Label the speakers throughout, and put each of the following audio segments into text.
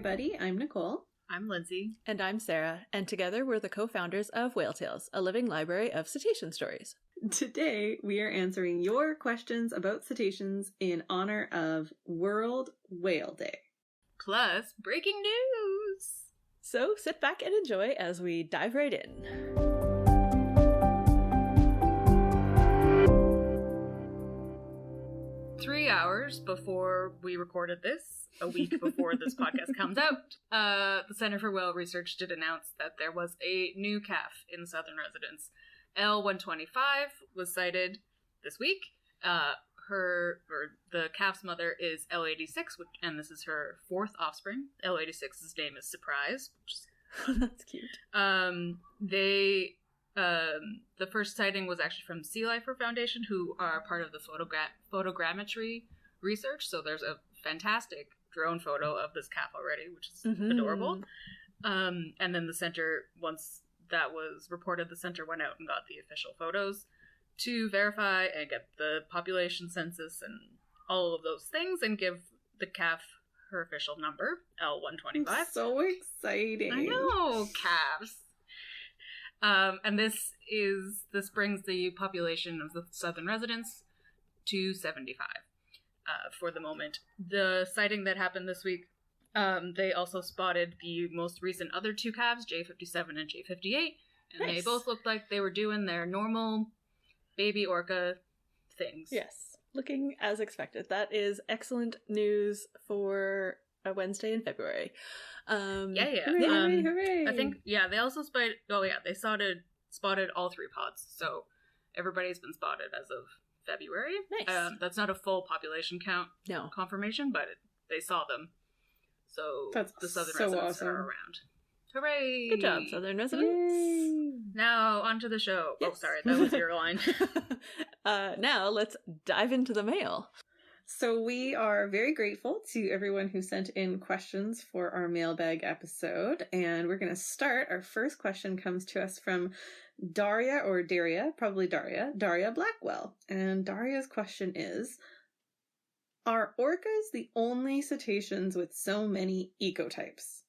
Speaker 1: everybody. I'm Nicole.
Speaker 2: I'm Lindsay.
Speaker 3: And I'm Sarah. And together we're the co-founders of Whale Tales, a living library of cetacean stories.
Speaker 1: Today we are answering your questions about cetaceans in honor of World Whale Day.
Speaker 2: Plus, breaking news!
Speaker 3: So sit back and enjoy as we dive right in.
Speaker 2: Three hours before we recorded this, a week before this podcast comes out, the Center for Whale Research did announce that there was a new calf in southern residence. L125 was sighted this week. The calf's mother is L86, and this is her fourth offspring. L86's name is Surprise.
Speaker 3: That's cute.
Speaker 2: The first sighting was actually from Sea Lifer Foundation, who are part of the photogrammetry research. So there's a fantastic drone photo of this calf already, which is adorable. And then the center, once that was reported, the center went out and got the official photos to verify and get the population census and all of those things and give the calf her official number, L125.
Speaker 1: So exciting.
Speaker 2: I know, calves. And this brings the population of the southern residents to 75 for the moment. The sighting that happened this week, they also spotted the most recent other two calves, J57 and J58, and
Speaker 3: Nice.
Speaker 2: They both looked like they were doing their normal baby orca things.
Speaker 3: Yes, looking as expected. That is excellent news for a Wednesday in February.
Speaker 1: Hooray, hooray.
Speaker 2: I think, they also spotted all three pods, so everybody's been spotted as of February.
Speaker 3: Nice.
Speaker 2: That's not a full population count confirmation, but they saw them. So
Speaker 1: That's
Speaker 2: the southern
Speaker 1: so
Speaker 2: residents
Speaker 1: awesome.
Speaker 2: are around. Hooray!
Speaker 3: Good job, southern residents.
Speaker 1: Yay.
Speaker 2: Now, onto the show.
Speaker 3: Yes.
Speaker 2: Oh, sorry, that was your line.
Speaker 3: Now, let's dive into the mail.
Speaker 1: So we are very grateful to everyone who sent in questions for our mailbag episode. And we're going to start. Our first question comes to us from Daria Blackwell. And Daria's question is, are orcas the only cetaceans with so many ecotypes?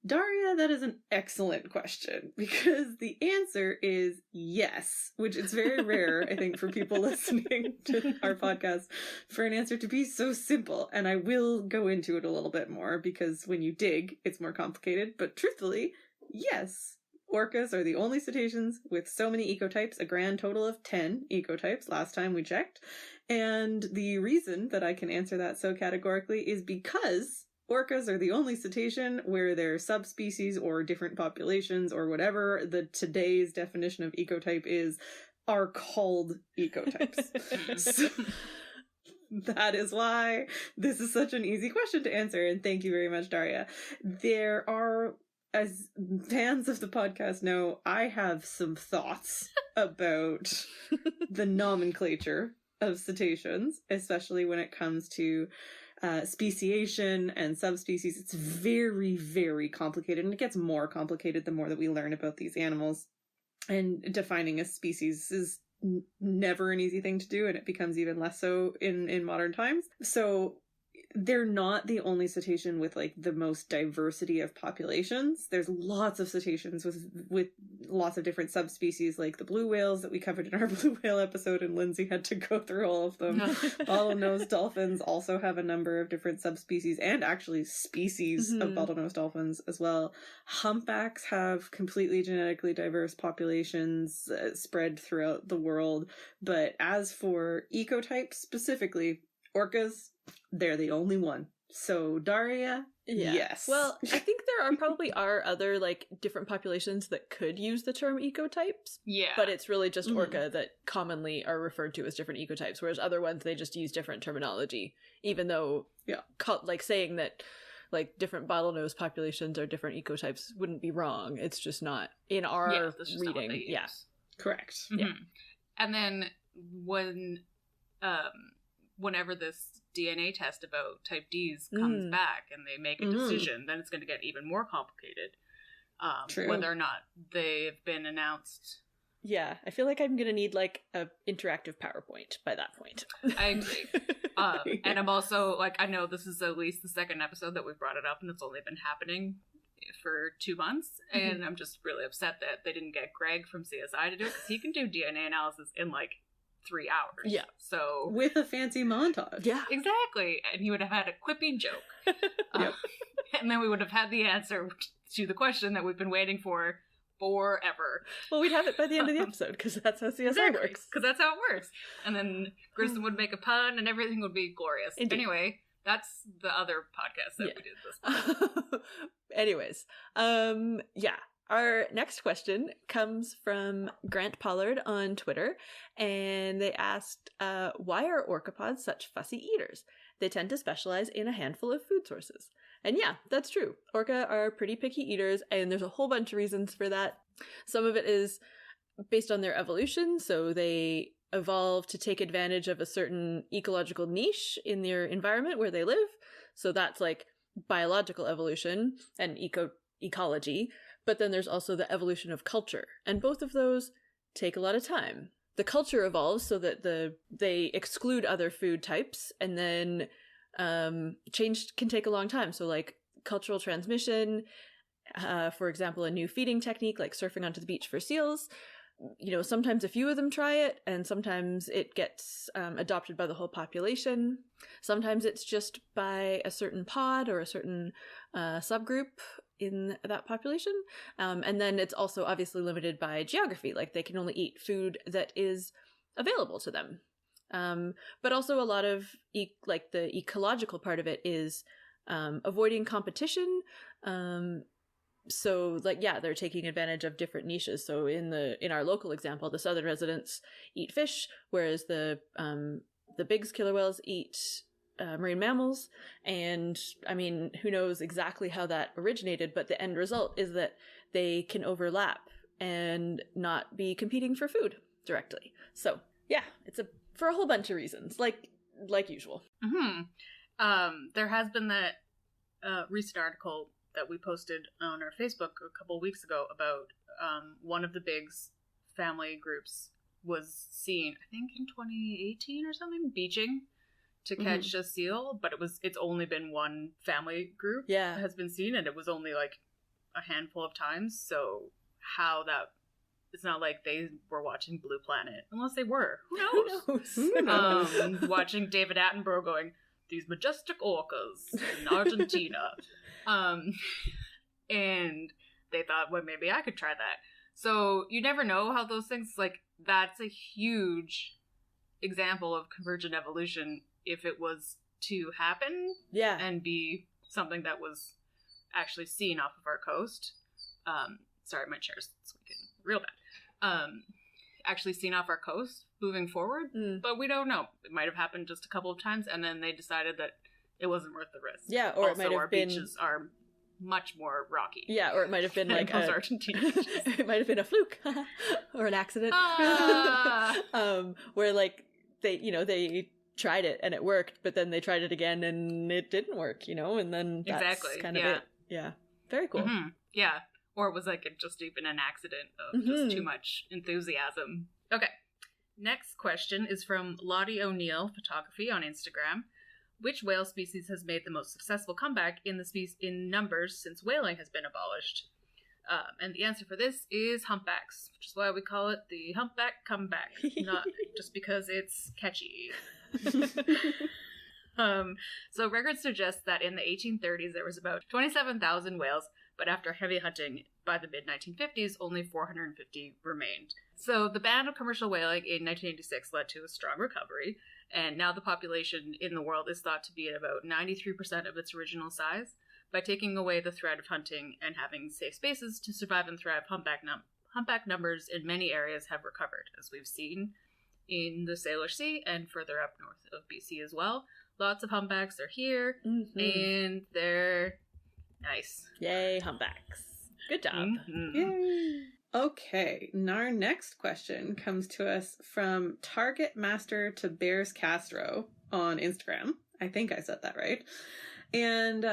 Speaker 1: Daria, that is an excellent question, because the answer is yes, which is very rare, I think, for people listening to our podcast, for an answer to be so simple. And I will go into it a little bit more, because when you dig, it's more complicated. But truthfully, yes, orcas are the only cetaceans with so many ecotypes, a grand total of 10 ecotypes last time we checked. And the reason that I can answer that so categorically is because orcas are the only cetacean where their subspecies or different populations or whatever today's definition of ecotype are called ecotypes. So that is why this is such an easy question to answer, and thank you very much, Daria. There are, as fans of the podcast know, I have some thoughts about the nomenclature of cetaceans, especially when it comes to speciation and subspecies. It's very, very complicated, and it gets more complicated the more that we learn about these animals. And defining a species is never an easy thing to do, and it becomes even less so in modern times. So they're not the only cetacean with like the most diversity of populations. There's lots of cetaceans with lots of different subspecies, like the blue whales that we covered in our blue whale episode, and Lindsay had to go through all of them. Bottlenose dolphins also have a number of different subspecies, and actually species of bottlenose dolphins as well. Humpbacks have completely genetically diverse populations spread throughout the world. But as for ecotypes specifically, orcas, they're the only one. So, Daria, yes.
Speaker 3: Well, I think there probably are other, like, different populations that could use the term ecotypes.
Speaker 2: Yeah.
Speaker 3: But it's really just orca that commonly are referred to as different ecotypes, whereas other ones, they just use different terminology, even though, saying that, like, different bottlenose populations are different ecotypes wouldn't be wrong. It's just not in our reading. Yeah.
Speaker 1: Correct.
Speaker 2: Mm-hmm. Yeah. And then whenever this DNA test about type Ds comes back and they make a decision, then it's going to get even more complicated. Whether or not they've been announced.
Speaker 3: Yeah, I feel like I'm going to need like a interactive PowerPoint by that point.
Speaker 2: I agree. And I'm also, like, I know this is at least the second episode that we've brought it up, and it's only been happening for 2 months, and I'm just really upset that they didn't get Greg from CSI to do it, because he can do DNA analysis in, like, 3 hours.
Speaker 3: Yeah.
Speaker 2: So...
Speaker 1: with a fancy montage.
Speaker 3: Yeah.
Speaker 2: Exactly. And he would have had a quipping joke.
Speaker 1: Yep.
Speaker 2: And then we would have had the answer to the question that we've been waiting for forever.
Speaker 3: Well, we'd have it by the end of the episode, because that's how CSI works.
Speaker 2: Because that's how it works. And then Grissom would make a pun, and everything would be glorious.
Speaker 3: Indeed.
Speaker 2: Anyway, that's the other podcast that we did this month.
Speaker 3: Anyways, yeah. Our next question comes from Grant Pollard on Twitter, and they asked, why are orcapods such fussy eaters? They tend to specialize in a handful of food sources. And yeah, that's true. Orca are pretty picky eaters, and there's a whole bunch of reasons for that. Some of it is based on their evolution, so they evolve to take advantage of a certain ecological niche in their environment where they live. So that's like biological evolution and ecology. But then there's also the evolution of culture, and both of those take a lot of time. The culture evolves so that they exclude other food types, and then change can take a long time. So like cultural transmission, for example, a new feeding technique like surfing onto the beach for seals, sometimes a few of them try it, and sometimes it gets adopted by the whole population. Sometimes it's just by a certain pod or a certain subgroup in that population. And then it's also obviously limited by geography, like they can only eat food that is available to them. But also a lot of the ecological part of it is avoiding competition. So like, yeah, they're taking advantage of different niches. So in our local example, the southern residents eat fish, whereas the Biggs killer whales eat marine mammals. And I mean, who knows exactly how that originated, but the end result is that they can overlap and not be competing for food directly. So yeah, it's for a whole bunch of reasons, like usual.
Speaker 2: There has been that recent article that we posted on our Facebook a couple of weeks ago about one of the Biggs family groups was seen, I think in 2018 or something, beaching to catch a seal, but it's only been one family group that has been seen, and it was only like a handful of times. So how that, it's not like they were watching Blue Planet, unless they were. Who knows? Watching David Attenborough going, these majestic orcas in Argentina. And they thought, well, maybe I could try that. So you never know how those things, like, that's a huge example of convergent evolution if it was to happen.
Speaker 3: Yeah.
Speaker 2: And be something that was actually seen off of our coast. Sorry, my chair's squeaking real bad. Actually seen off our coast moving forward, but we don't know. It might have happened just a couple of times, and then they decided that it wasn't worth the risk.
Speaker 3: Yeah, or
Speaker 2: also,
Speaker 3: it might have
Speaker 2: our
Speaker 3: been...
Speaker 2: beaches are much more rocky.
Speaker 3: Yeah, or it might have been like
Speaker 2: Argentina.
Speaker 3: It might have been a fluke or an accident. Where like they tried it and it worked, but then they tried it again and it didn't work, and then that's kind of it. Yeah. Very cool.
Speaker 2: Mm-hmm. Yeah. Or it was like just even an accident of just too much enthusiasm. Okay. Next question is from Lottie O'Neill Photography on Instagram. Which whale species has made the most successful comeback in numbers since whaling has been abolished? And the answer for this is humpbacks, which is why we call it the humpback comeback, not just because it's catchy. So records suggest that in the 1830s there was about 27,000 whales, but after heavy hunting by the mid-1950s, only 450 remained. So the ban of commercial whaling in 1986 led to a strong recovery, and now the population in the world is thought to be at about 93% of its original size. By taking away the threat of hunting and having safe spaces to survive and thrive, humpback numbers in many areas have recovered, as we've seen in the Salish Sea and further up north of BC as well. Lots of humpbacks are here, and they're nice.
Speaker 3: Yay, humpbacks. Good job.
Speaker 1: Yay. Okay, our next question comes to us from Target Master to Bears Castro on Instagram. I think I said that right. And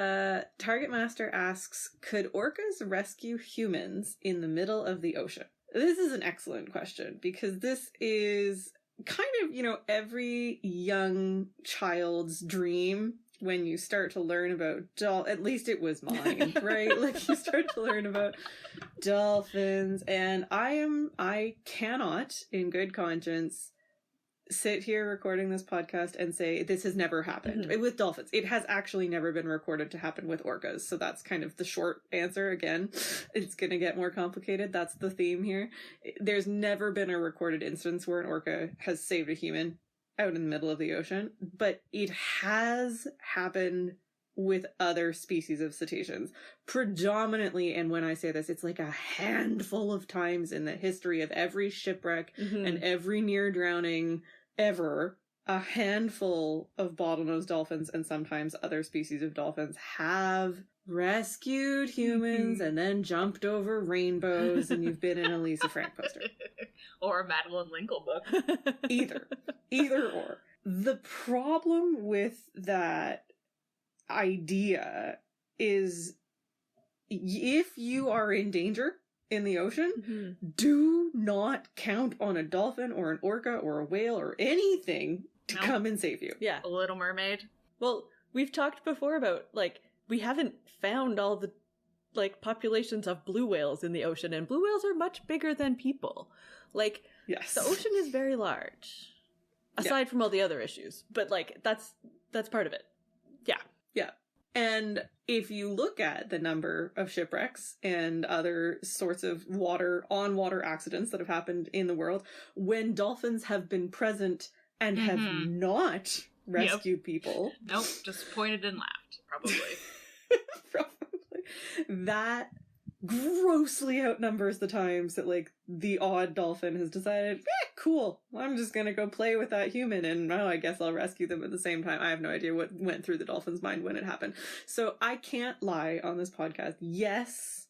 Speaker 1: Target Master asks, could orcas rescue humans in the middle of the ocean? This is an excellent question because this is kind of, every young child's dream when you start to learn about at least it was mine, right? Like, you start to learn about dolphins, and I cannot, in good conscience, sit here recording this podcast and say this has never happened with dolphins. It has actually never been recorded to happen with orcas. So that's kind of the short answer. Again, it's going to get more complicated. That's the theme here. There's never been a recorded instance where an orca has saved a human out in the middle of the ocean, but it has happened with other species of cetaceans. Predominantly, and when I say this, it's like a handful of times in the history of every shipwreck and every near drowning ever, a handful of bottlenose dolphins and sometimes other species of dolphins have rescued humans and then jumped over rainbows, and you've been in a Lisa Frank poster.
Speaker 2: Or a Madeline Linkle book.
Speaker 1: Either or. The problem with that idea is, if you are in danger in the ocean, do not count on a dolphin or an orca or a whale or anything to come and save you.
Speaker 3: Yeah.
Speaker 2: A Little Mermaid.
Speaker 3: Well, we've talked before about, like, we haven't found all the, like, populations of blue whales in the ocean, and blue whales are much bigger than people. Like,
Speaker 1: yes,
Speaker 3: the ocean is very large. Aside from all the other issues. But, like, that's part of it. Yeah.
Speaker 1: Yeah. And if you look at the number of shipwrecks and other sorts of on-water accidents that have happened in the world, when dolphins have been present and have not rescued people.
Speaker 2: Nope, just pointed and laughed, probably.
Speaker 1: Probably. That grossly outnumbers the times that, like, the odd dolphin has decided, cool, I'm just gonna go play with that human, and I guess I'll rescue them at the same time. I have no idea what went through the dolphin's mind when it happened. So I can't lie on this podcast. Yes,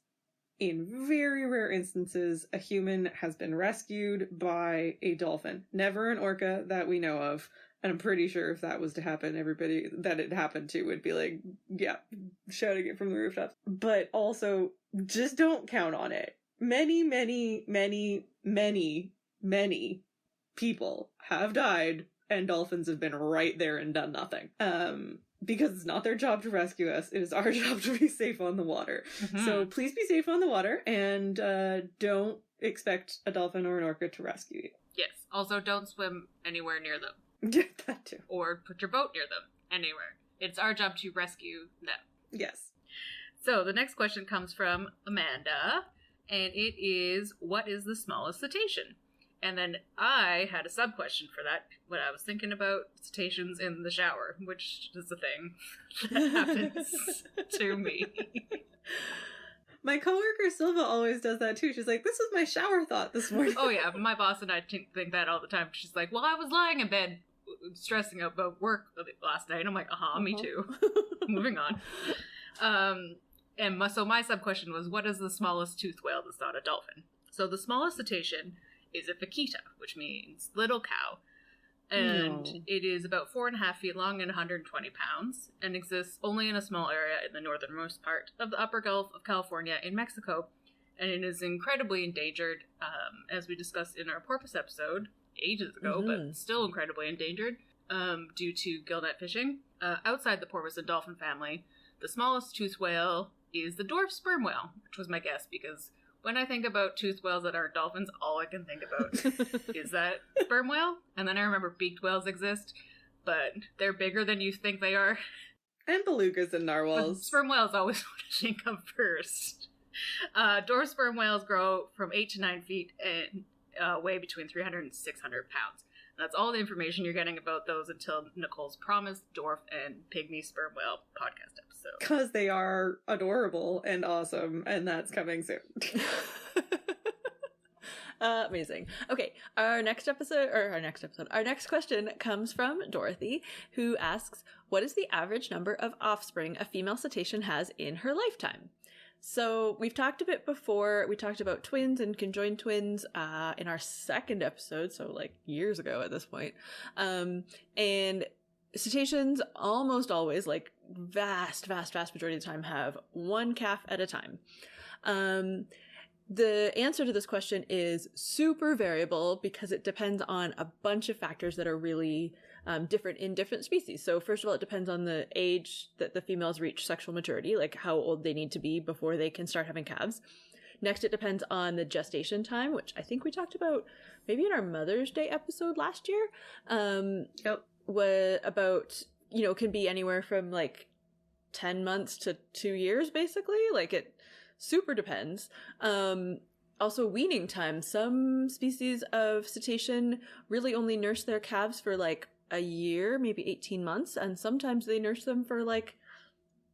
Speaker 1: in very rare instances, a human has been rescued by a dolphin. Never an orca that we know of. And I'm pretty sure if that was to happen, everybody that it happened to would be like, yeah, shouting it from the rooftops. But also, just don't count on it. Many, many, many, many, many people have died, and dolphins have been right there and done nothing. Because it's not their job to rescue us. It is our job to be safe on the water. So please be safe on the water, and don't expect a dolphin or an orca to rescue you.
Speaker 2: Yes. Also, don't swim anywhere near them.
Speaker 1: Yeah, that too.
Speaker 2: Or put your boat near them. Anywhere. It's our job to rescue them.
Speaker 1: Yes.
Speaker 2: So the next question comes from Amanda, and it is, what is the smallest cetacean? And then I had a sub-question for that when I was thinking about cetaceans in the shower, which is a thing that happens to me.
Speaker 1: My coworker Silva always does that too. She's like, this was my shower thought this morning.
Speaker 2: Oh yeah, my boss and I think that all the time. She's like, well, I was lying in bed stressing out about work last night. And I'm like, me too. Moving on. So my sub-question was, what is the smallest toothed whale that's not a dolphin? So the smallest cetacean is a vaquita, which means little cow. And it is about 4.5 feet long and 120 pounds, and exists only in a small area in the northernmost part of the upper Gulf of California in Mexico. And it is incredibly endangered, as we discussed in our porpoise episode ages ago, but still incredibly endangered due to gillnet fishing. Outside the porpoise and dolphin family, the smallest toothed whale is the dwarf sperm whale, which was my guess, because when I think about toothed whales that aren't dolphins, all I can think about is that sperm whale. And then I remember beaked whales exist, but they're bigger than you think they are.
Speaker 1: And belugas and narwhals.
Speaker 2: But sperm whales always want to think of first. Dwarf sperm whales grow from 8 to 9 feet and weigh between 300 and 600 pounds. That's all the information you're getting about those until Nicole's promised dwarf and pygmy sperm whale podcast episode.
Speaker 1: Because they are adorable and awesome, and that's coming soon.
Speaker 3: Amazing. Okay, our next question comes from Dorothy, who asks, what is the average number of offspring a female cetacean has in her lifetime? So we've talked a bit before. We talked about twins and conjoined twins in our second episode, so like years ago at this point. And cetaceans almost always, like vast majority of the time, have one calf at a time. The answer to this question is super variable because it depends on a bunch of factors that are really different in different species. So first of all, it depends on the age that the females reach sexual maturity, like how old they need to be before they can start having calves. Next, it depends on the gestation time, which I think we talked about maybe in our Mother's Day episode last year. About, can be anywhere from like 10 months to 2 years, basically. Like it super depends. Also weaning time. Some species of cetacean really only nurse their calves for like a year, maybe 18 months. And sometimes they nurse them for like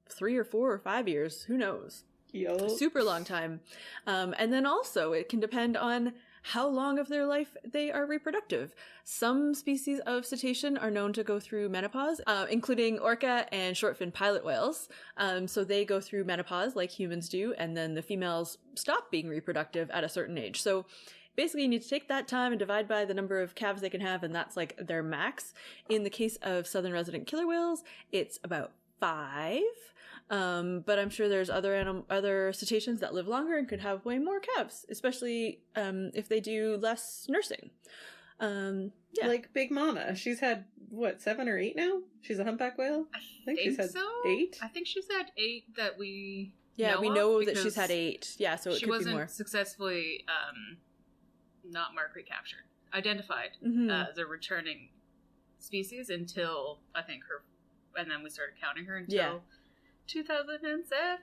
Speaker 3: 3 or 4 or 5 years. Who knows?
Speaker 1: Yo.
Speaker 3: Super long time. And then also it can depend on how long of their life they are reproductive. Some species of cetacean are known to go through menopause, including orca and short-fin pilot whales. So they go through menopause like humans do, and then the females stop being reproductive at a certain age. So basically you need to take that time and divide by the number of calves they can have, and that's like their max. In the case of southern resident killer whales, it's about 5. But I'm sure there's other cetaceans that live longer and could have way more calves, especially if they do less nursing.
Speaker 1: Like Big Mama. She's had, 7 or 8 now? She's a humpback whale?
Speaker 2: I
Speaker 1: think she's had
Speaker 2: so.
Speaker 1: 8?
Speaker 2: I think she's had 8 that we
Speaker 3: know that she's had 8. Yeah, so it could be more.
Speaker 2: She wasn't successfully not mark recaptured, identified as a returning species until I think and then we started counting her until 2007.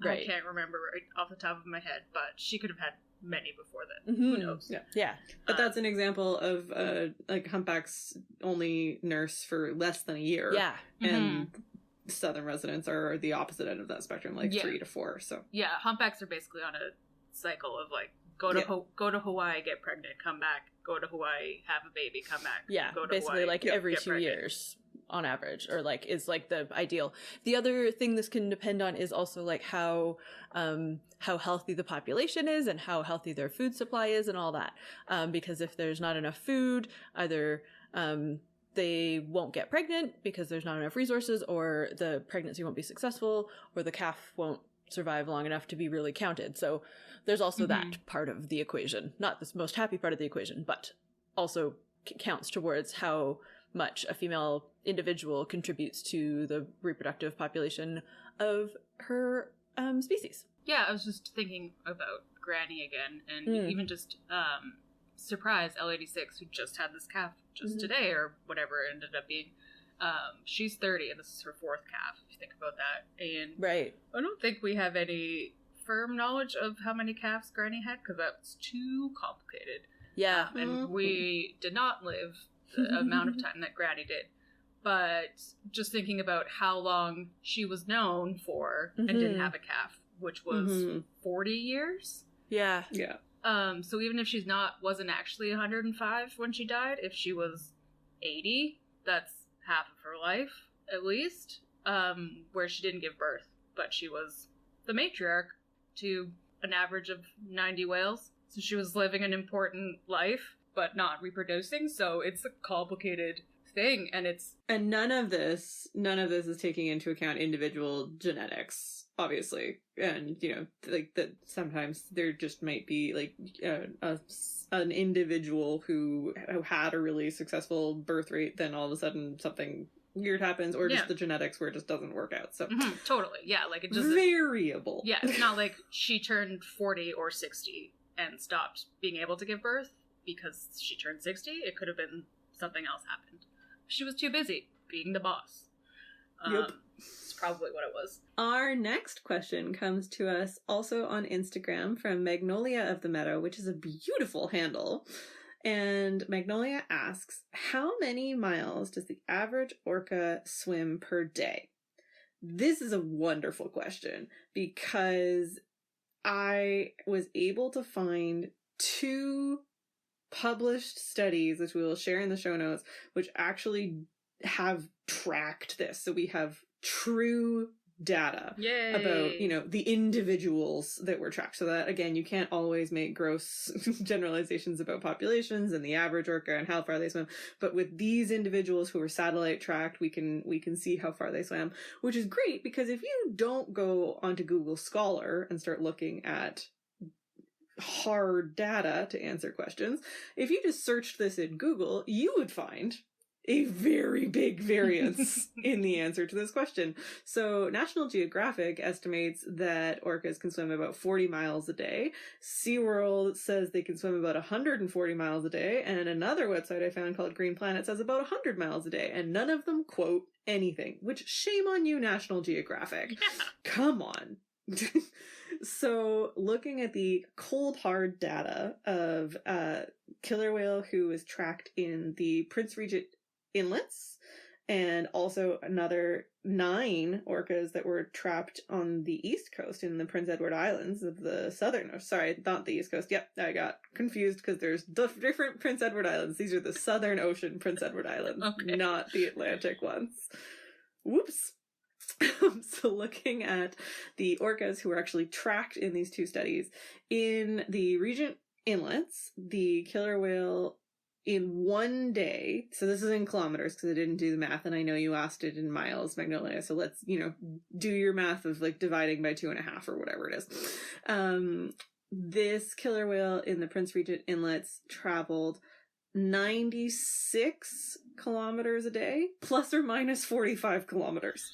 Speaker 3: Right.
Speaker 2: I can't remember right off the top of my head, but she could have had many before then. Who knows?
Speaker 3: Yeah.
Speaker 1: But that's an example of like humpbacks only nurse for less than a year.
Speaker 3: Yeah.
Speaker 1: And southern residents are the opposite end of that spectrum, like 3 to 4. So
Speaker 2: humpbacks are basically on a cycle of like go to Hawaii, get pregnant, come back, go to Hawaii, have a baby, come back.
Speaker 3: Yeah,
Speaker 2: go to
Speaker 3: basically
Speaker 2: Hawaii,
Speaker 3: like every 2
Speaker 2: pregnant.
Speaker 3: years on average, or like is like the ideal. The other thing this can depend on is also like how healthy the population is and how healthy their food supply is and all that. Because if there's not enough food, either they won't get pregnant because there's not enough resources, or the pregnancy won't be successful, or the calf won't survive long enough to be really counted. So there's also that part of the equation. Not the most happy part of the equation, but also counts towards how much a female individual contributes to the reproductive population of her species.
Speaker 2: Yeah, I was just thinking about Granny again, and even just surprise L86, who just had this calf just today, or whatever it ended up being. She's 30, and this is her 4th calf, if you think about that. And
Speaker 3: right.
Speaker 2: I don't think we have any firm knowledge of how many calves Granny had, because that's too complicated.
Speaker 3: Yeah.
Speaker 2: And we did not live the amount of time that Granny did. But just thinking about how long she was known for and didn't have a calf, which was 40 years.
Speaker 3: Yeah.
Speaker 1: Yeah.
Speaker 2: So even if wasn't actually 105 when she died, if she was 80, that's half of her life, at least, where she didn't give birth. But she was the matriarch to an average of 90 whales. So she was living an important life, but not reproducing. So it's a complicated thing, and
Speaker 1: none of this is taking into account individual genetics, obviously. And like that sometimes there just might be like an individual who had a really successful birth rate, then all of a sudden something weird happens, or just the genetics where it just doesn't work out. So
Speaker 2: totally, like it just
Speaker 1: variable.
Speaker 2: It's not like she turned 40 or 60 and stopped being able to give birth because she turned 60. It could have been something else happened. She was too busy being the boss. It's probably what it was.
Speaker 1: Our next question comes to us also on Instagram from Magnolia of the Meadow, which is a beautiful handle. And Magnolia asks, how many miles does the average orca swim per day? This is a wonderful question because I was able to find 2 published studies, which we will share in the show notes, which actually have tracked this. So we have true data about, the individuals that were tracked. So that, again, you can't always make gross generalizations about populations and the average orca and how far they swim. But with these individuals who were satellite tracked, we can see how far they swam, which is great because if you don't go onto Google Scholar and start looking at hard data to answer questions. If you just searched this in Google, you would find a very big variance in the answer to this question. So National Geographic estimates that orcas can swim about 40 miles a day. SeaWorld says they can swim about 140 miles a day. And another website I found called Green Planet says about 100 miles a day. And none of them quote anything, which shame on you, National Geographic. Yeah. Come on. So looking at the cold hard data of killer whale who was tracked in the Prince Regent Inlets, and also another 9 orcas that were trapped on the east coast in the Prince Edward Islands of the southern, sorry, not the east coast. Yep, I got confused because there's different Prince Edward Islands. These are the Southern Ocean Prince Edward Islands, okay, not the Atlantic ones. Whoops. So looking at the orcas who were actually tracked in these 2 studies, in the Regent Inlets, the killer whale in 1 day, so this is in kilometers because I didn't do the math, and I know you asked it in miles, Magnolia, so let's, do your math of like dividing by 2.5 or whatever it is. This killer whale in the Prince Regent Inlets traveled 96 kilometers a day, plus or minus 45 kilometers.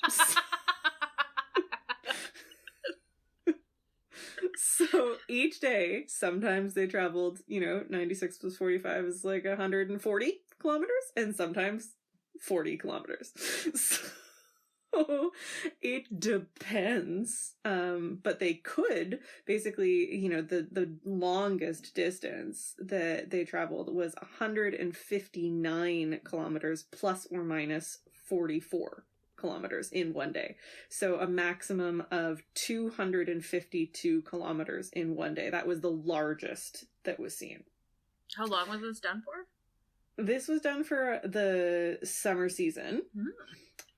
Speaker 1: So each day, sometimes they traveled, 96 plus 45 is like 140 kilometers, and sometimes 40 kilometers. So it depends. But they could basically, the longest distance that they traveled was 159 kilometers plus or minus 44 kilometers in 1 day. So a maximum of 252 kilometers in 1 day. That was the largest that was seen.
Speaker 2: How long was this done for?
Speaker 1: This was done for the summer season. Mm.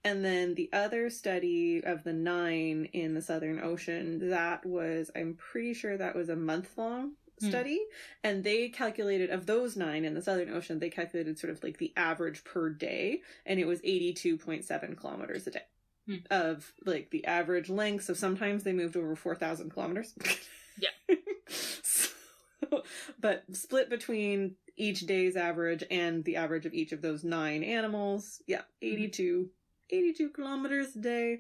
Speaker 1: And then the other study of the 9 in the Southern Ocean, that was, I'm pretty sure that was a month-long study. And they calculated, of those 9 in the Southern Ocean, they calculated sort of like the average per day, and it was 82.7 kilometers a day of like the average length. So sometimes they moved over 4,000 kilometers. Yeah. But split between each day's average and the average of each of those 9 animals, 82 kilometers a day,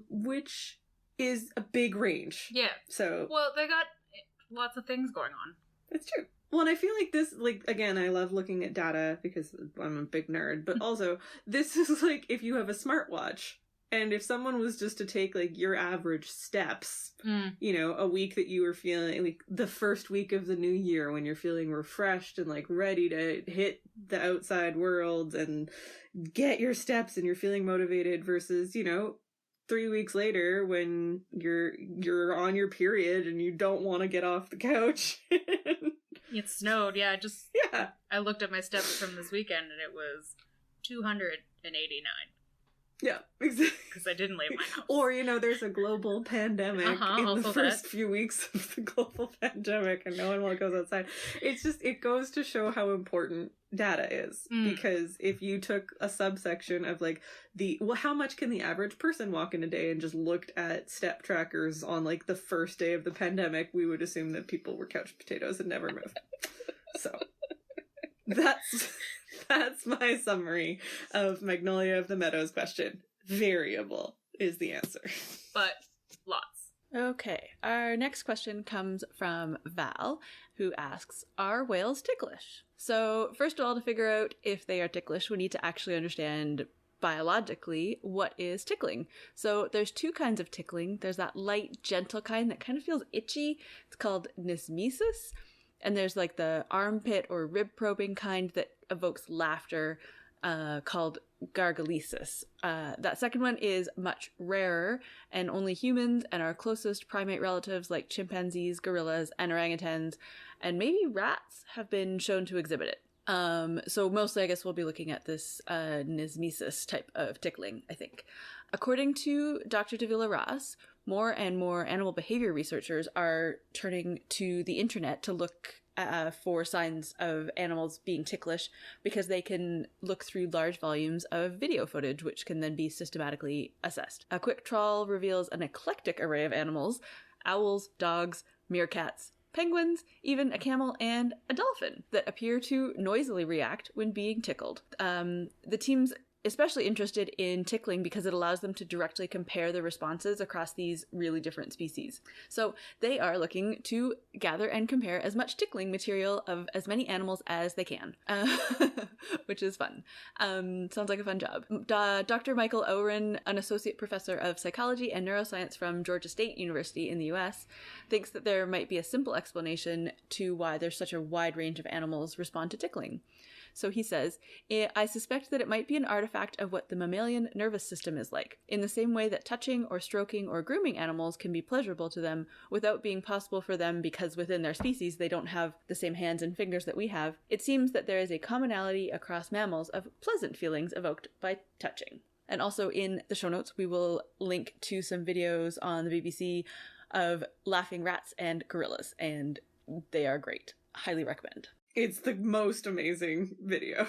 Speaker 1: which is a big range.
Speaker 2: Yeah.
Speaker 1: So,
Speaker 2: well, they got lots of things going on.
Speaker 1: That's true. Well, and I feel like this, like, again, I love looking at data because I'm a big nerd, but also this is like if you have a smartwatch, and if someone was just to take like your average steps, a week that you were feeling like the first week of the new year when you're feeling refreshed and like ready to hit the outside world and get your steps and you're feeling motivated versus, 3 weeks later when you're on your period and you don't want to get off the couch.
Speaker 2: It snowed, yeah. I looked at my steps from this weekend and it was 289.
Speaker 1: Yeah, exactly.
Speaker 2: Because I didn't leave my house.
Speaker 1: Or, there's a global pandemic in the first few weeks of the global pandemic and no one goes outside. It's just, it goes to show how important data is. Because if you took a subsection of like how much can the average person walk in a day and just looked at step trackers on like the first day of the pandemic, we would assume that people were couch potatoes and never moved. So that's my summary of Magnolia of the Meadows question. Variable is the answer.
Speaker 2: But lots.
Speaker 3: Okay, our next question comes from Val, who asks, are whales ticklish? So first of all, to figure out if they are ticklish, we need to actually understand biologically what is tickling. So there's 2 kinds of tickling. There's that light, gentle kind that kind of feels itchy. It's called nismesis. And there's like the armpit or rib probing kind that evokes laughter, called gargalesis. That second one is much rarer, and only humans and our closest primate relatives like chimpanzees, gorillas, and orangutans, and maybe rats have been shown to exhibit it. So mostly I guess we'll be looking at this nismesis type of tickling, I think. According to Dr. Davila Ross, more and more animal behavior researchers are turning to the internet to look for signs of animals being ticklish because they can look through large volumes of video footage, which can then be systematically assessed. A quick trawl reveals an eclectic array of animals: owls, dogs, meerkats, penguins, even a camel and a dolphin that appear to noisily react when being tickled. The team's especially interested in tickling because it allows them to directly compare the responses across these really different species. So they are looking to gather and compare as much tickling material of as many animals as they can, which is fun. Sounds like a fun job. Dr. Michael Oren, an associate professor of psychology and neuroscience from Georgia State University in the US, thinks that there might be a simple explanation to why there's such a wide range of animals respond to tickling. So he says, I suspect that it might be an artifact of what the mammalian nervous system is like. In the same way that touching or stroking or grooming animals can be pleasurable to them without being possible for them because within their species they don't have the same hands and fingers that we have, it seems that there is a commonality across mammals of pleasant feelings evoked by touching. And also in the show notes, we will link to some videos on the BBC of laughing rats and gorillas, and they are great. Highly recommend.
Speaker 1: It's the most amazing video.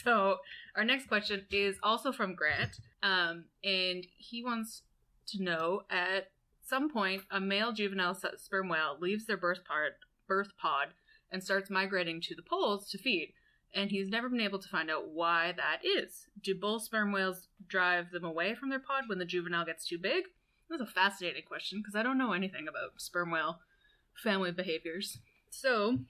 Speaker 2: So our next question is also from Grant, and he wants to know, at some point, a male juvenile sperm whale leaves their birth pod and starts migrating to the poles to feed, and he's never been able to find out why that is. Do bull sperm whales drive them away from their pod when the juvenile gets too big? That's a fascinating question, because I don't know anything about sperm whale family behaviors. So,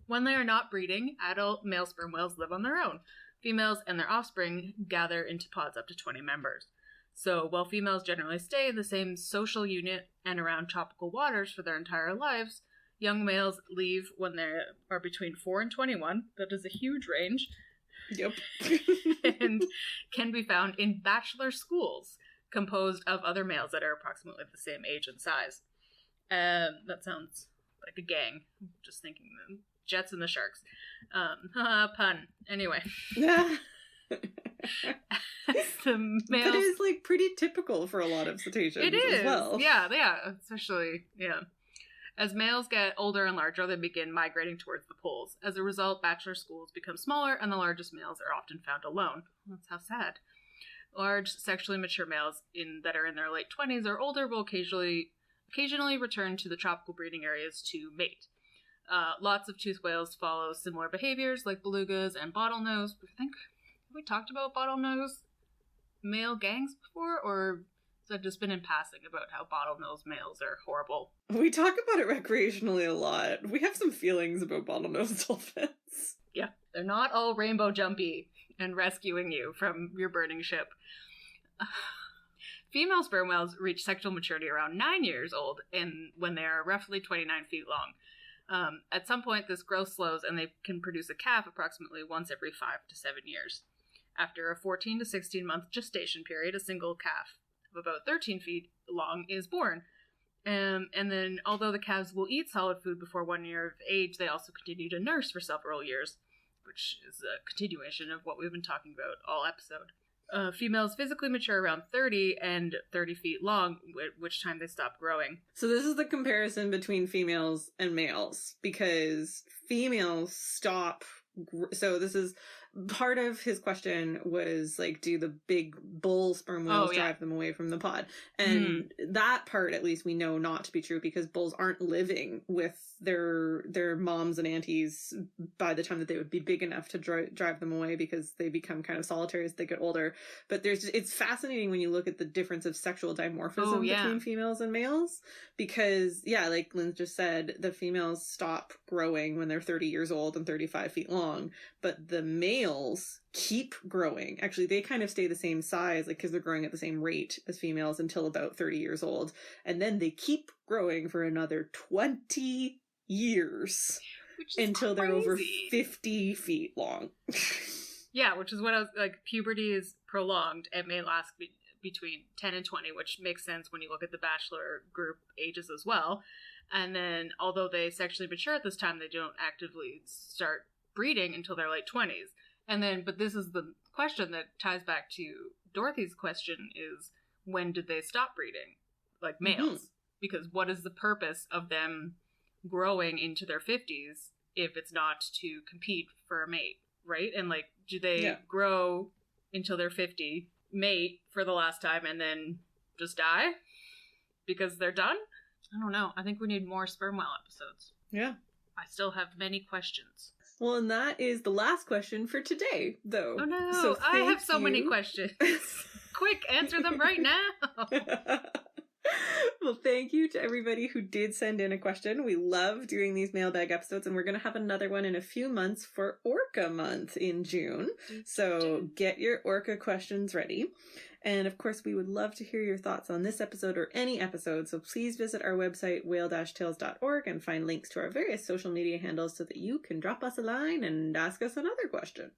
Speaker 2: when they are not breeding, adult male sperm whales live on their own. Females and their offspring gather into pods up to 20 members. So while females generally stay in the same social unit and around tropical waters for their entire lives, young males leave when they are between 4 and 21. That is a huge range.
Speaker 1: Yep.
Speaker 2: And can be found in bachelor schools composed of other males that are approximately the same age and size. That sounds like a gang. Just thinking them. Jets and the Sharks. Pun. Anyway.
Speaker 1: Yeah.
Speaker 2: The males...
Speaker 1: That is, like, pretty typical for a lot of cetaceans
Speaker 2: it is.
Speaker 1: as well.
Speaker 2: Yeah. Especially, yeah. As males get older and larger, they begin migrating towards the poles. As a result, bachelor schools become smaller, and the largest males are often found alone. That's how sad. Large, sexually mature males that are in their late 20s or older will occasionally return to the tropical breeding areas to mate. Lots of toothed whales follow similar behaviors like belugas and bottlenose. I think, have we talked about bottlenose male gangs before, or has that just been in passing about how bottlenose males are horrible?
Speaker 1: We talk about it recreationally a lot. We have some feelings about bottlenose dolphins.
Speaker 2: Yeah, they're not all rainbow jumpy and rescuing you from your burning ship. Female sperm whales reach sexual maturity around 9 years old, and when they are roughly 29 feet long. At some point, this growth slows and they can produce a calf approximately once every 5 to 7 years. After a 14 to 16 month gestation period, a single calf of about 13 feet long is born. And then, although the calves will eat solid food before 1 year of age, they also continue to nurse for several years, which is a continuation of what we've been talking about all episode. Females physically mature around 30 and 30 feet long, at which time they stop growing.
Speaker 1: So this is the comparison between females and males, because females stop... So this is... Part of his question was, like, do the big bull sperm whales drive them away from the pod? And that part, at least, we know not to be true, because bulls aren't living with their moms and aunties by the time that they would be big enough to drive them away, because they become kind of solitary as they get older. But it's fascinating when you look at the difference of sexual dimorphism between females and males, because, like Lynn just said, the females stop growing when they're 30 years old and 35 feet long, but the males keep growing. Actually, they kind of stay the same size, like, because they're growing at the same rate as females until about 30 years old. And then they keep growing for another 20 years until they're over 50 feet long.
Speaker 2: Yeah, which is what I was like. Puberty is prolonged and may last between 10 and 20, which makes sense when you look at the bachelor group ages as well. And then, although they sexually mature at this time, they don't actively start breeding until their late 20s. And then, but this is the question that ties back to Dorothy's question, is when did they stop breeding? Like males. Because what is the purpose of them growing into their 50s if it's not to compete for a mate, right? And, like, do they grow until they're 50, mate for the last time, and then just die because they're done? I don't know. I think we need more sperm whale episodes.
Speaker 1: Yeah.
Speaker 2: I still have many questions.
Speaker 1: Well, and that is the last question for today, though.
Speaker 2: Oh no,
Speaker 1: so
Speaker 2: I have so many questions. Quick, answer them right now.
Speaker 1: Well, thank you to everybody who did send in a question. We love doing these mailbag episodes, and we're going to have another one in a few months for Orca month in June. So get your Orca questions ready. And of course, we would love to hear your thoughts on this episode or any episode. So please visit our website, whale-tales.org, and find links to our various social media handles so that you can drop us a line and ask us another question.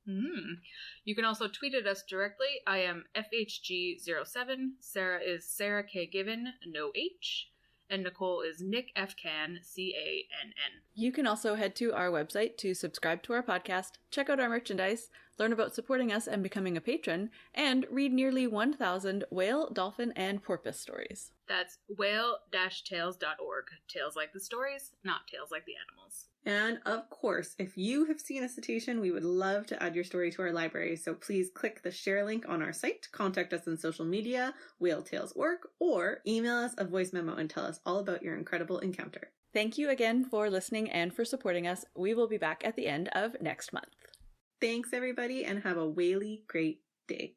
Speaker 2: You can also tweet at us directly. I am FHG07. Sarah is Sarah K. Given, no H. And Nicole is Nick F. Cann, Cann.
Speaker 3: You can also head to our website to subscribe to our podcast, check out our merchandise, learn about supporting us and becoming a patron, and read nearly 1,000 whale, dolphin, and porpoise stories.
Speaker 2: That's whale-tales.org. Tales like the stories, not tales like the animals.
Speaker 1: And of course, if you have seen a cetacean, we would love to add your story to our library. So please click the share link on our site, contact us on social media, whale-tales.org, or email us a voice memo and tell us all about your incredible encounter.
Speaker 3: Thank you again for listening and for supporting us. We will be back at the end of next month.
Speaker 1: Thanks, everybody, and have a whaley great day.